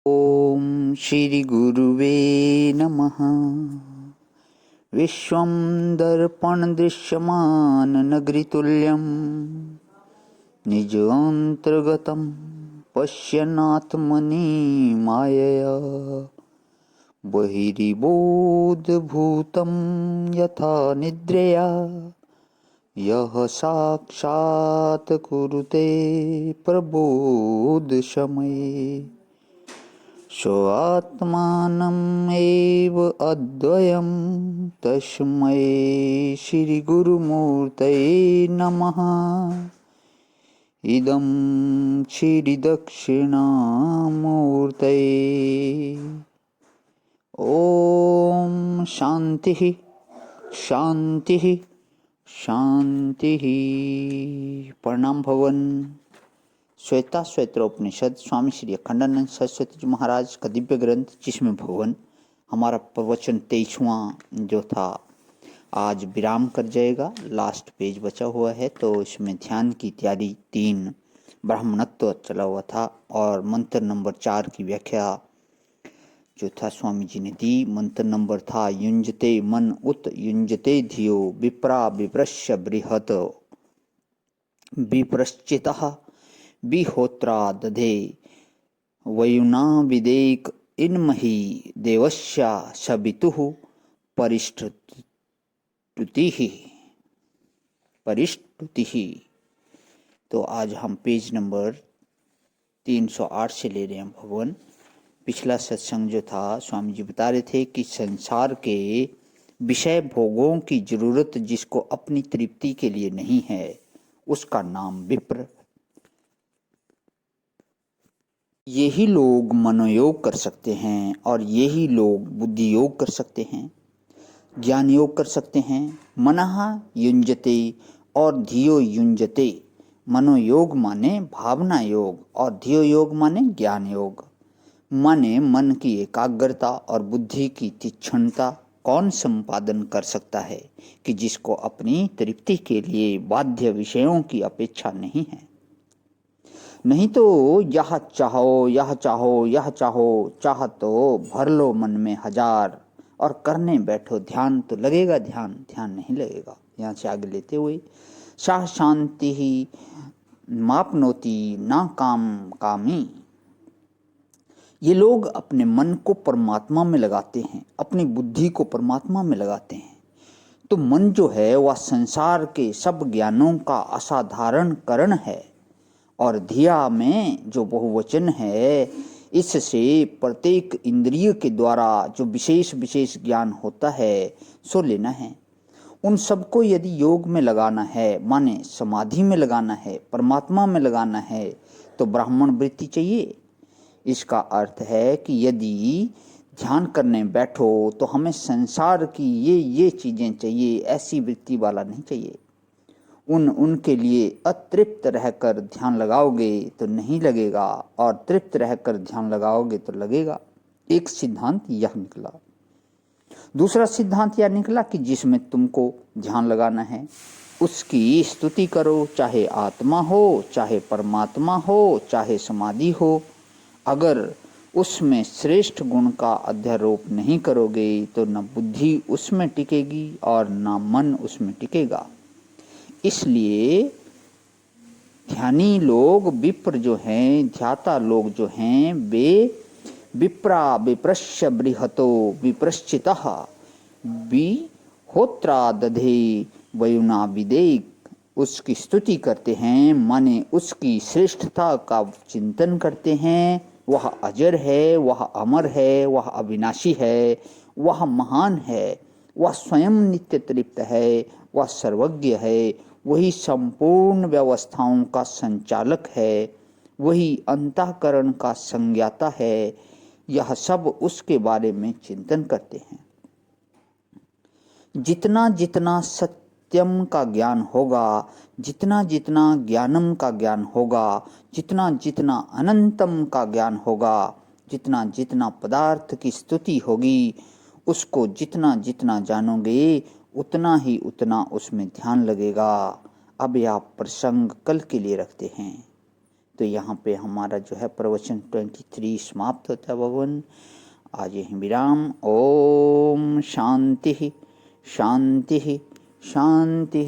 ओम श्री गुरुवे नमः। विश्वं दर्पण दृश्यमान नगरीतुल्यं निजान्तर्गतं पश्यन्नात्मनि मायया बहिर्बोधभूतं यथा निद्रया यः साक्षात् कुरुते प्रबोधसमये स्वात्मानम् एव अद्वयं तस्मै श्रीगुरुमूर्तये नमः। इदं श्रीदक्षिणामूर्तये। ॐ शान्तिः शान्तिः शान्तिः। प्रणाम भवन। श्वेता श्वेत्रोपनिषद स्वामी श्री अखंडानंद सरस्वती जी महाराज का दिव्य ग्रंथ, जिसमें भगवान हमारा प्रवचन 23वां जो था आज विराम कर जाएगा। लास्ट पेज बचा हुआ है, तो इसमें ध्यान की तैयारी 3 ब्राह्मणत्व चला हुआ था और मंत्र नंबर 4 की व्याख्या जो था स्वामी जी ने दी। मंत्र नंबर था युंजते मन उत युंजते धियो विप्रा विप्रश्य बृहत विप्रश्चितः विहोत्रा दधे वयुना विदेक इन्महि देवस्या सवितुः परिष्टुतिः। तो आज हम पेज नंबर 308 से ले रहे हैं भगवान। पिछला सत्संग जो था स्वामी जी बता रहे थे कि संसार के विषय भोगों की जरूरत जिसको अपनी तृप्ति के लिए नहीं है, उसका नाम विप्र। यही लोग मनोयोग कर सकते हैं और यही लोग बुद्धि योग कर सकते हैं, ज्ञान योग कर सकते हैं। मनः युंजते और धियो युंजते। मनोयोग माने भावना योग और धियो योग माने ज्ञान योग। माने मन की एकाग्रता और बुद्धि की तीक्ष्णता कौन संपादन कर सकता है कि जिसको अपनी तृप्ति के लिए बाध्य विषयों की अपेक्षा नहीं है। नहीं तो यह चाहो यह चाहो यह चाहो, चाह तो भर लो मन में 1000 और करने बैठो ध्यान तो लगेगा ध्यान, ध्यान नहीं लगेगा। यहाँ से आगे लेते हुए शाह शांति ही मापनोति ना काम कामी। ये लोग अपने मन को परमात्मा में लगाते हैं, अपनी बुद्धि को परमात्मा में लगाते हैं। तो मन जो है वह संसार के सब ज्ञानों का असाधारण करण है और धिया में जो बहुवचन है, इससे प्रत्येक इंद्रिय के द्वारा जो विशेष विशेष ज्ञान होता है सो लेना है। उन सबको यदि योग में लगाना है, माने समाधि में लगाना है, परमात्मा में लगाना है, तो ब्राह्मण वृत्ति चाहिए। इसका अर्थ है कि यदि ध्यान करने बैठो तो हमें संसार की ये चीज़ें चाहिए, ऐसी वृत्ति वाला नहीं चाहिए। उनके लिए अतृप्त रहकर ध्यान लगाओगे तो नहीं लगेगा और तृप्त रहकर ध्यान लगाओगे तो लगेगा। एक सिद्धांत यह निकला। दूसरा सिद्धांत यह निकला कि जिसमें तुमको ध्यान लगाना है उसकी स्तुति करो, चाहे आत्मा हो, चाहे परमात्मा हो, चाहे समाधि हो। अगर उसमें श्रेष्ठ गुण का अध्यारोप नहीं करोगे तो न बुद्धि उसमें टिकेगी और न मन उसमें टिकेगा। इसलिए ध्यानी लोग, विप्र जो हैं, ध्याता लोग जो हैं, वे विप्रा विप्रश्य बृहतो विप्रश्चितः विहोत्रा दधे वयुना विदेक, उसकी स्तुति करते हैं, माने उसकी श्रेष्ठता का चिंतन करते हैं। वह अजर है, वह अमर है, वह अविनाशी है, वह महान है, वह स्वयं नित्य तृप्त है, वह सर्वज्ञ है, वही संपूर्ण व्यवस्थाओं का संचालक है, वही अंतःकरण का संज्ञाता है। यह सब उसके बारे में चिंतन करते हैं। जितना जितना सत्यम का ज्ञान होगा, जितना जितना ज्ञानम का ज्ञान होगा, जितना जितना अनंतम का ज्ञान होगा, जितना जितना पदार्थ की स्तुति होगी, उसको जितना जितना जानोगे उतना ही उतना उसमें ध्यान लगेगा। अब यह प्रसंग कल के लिए रखते हैं। तो यहाँ पे हमारा जो है प्रवचन 23 समाप्त होता है भगवान। आज यहीं विराम। ओम शांति शांति शांति।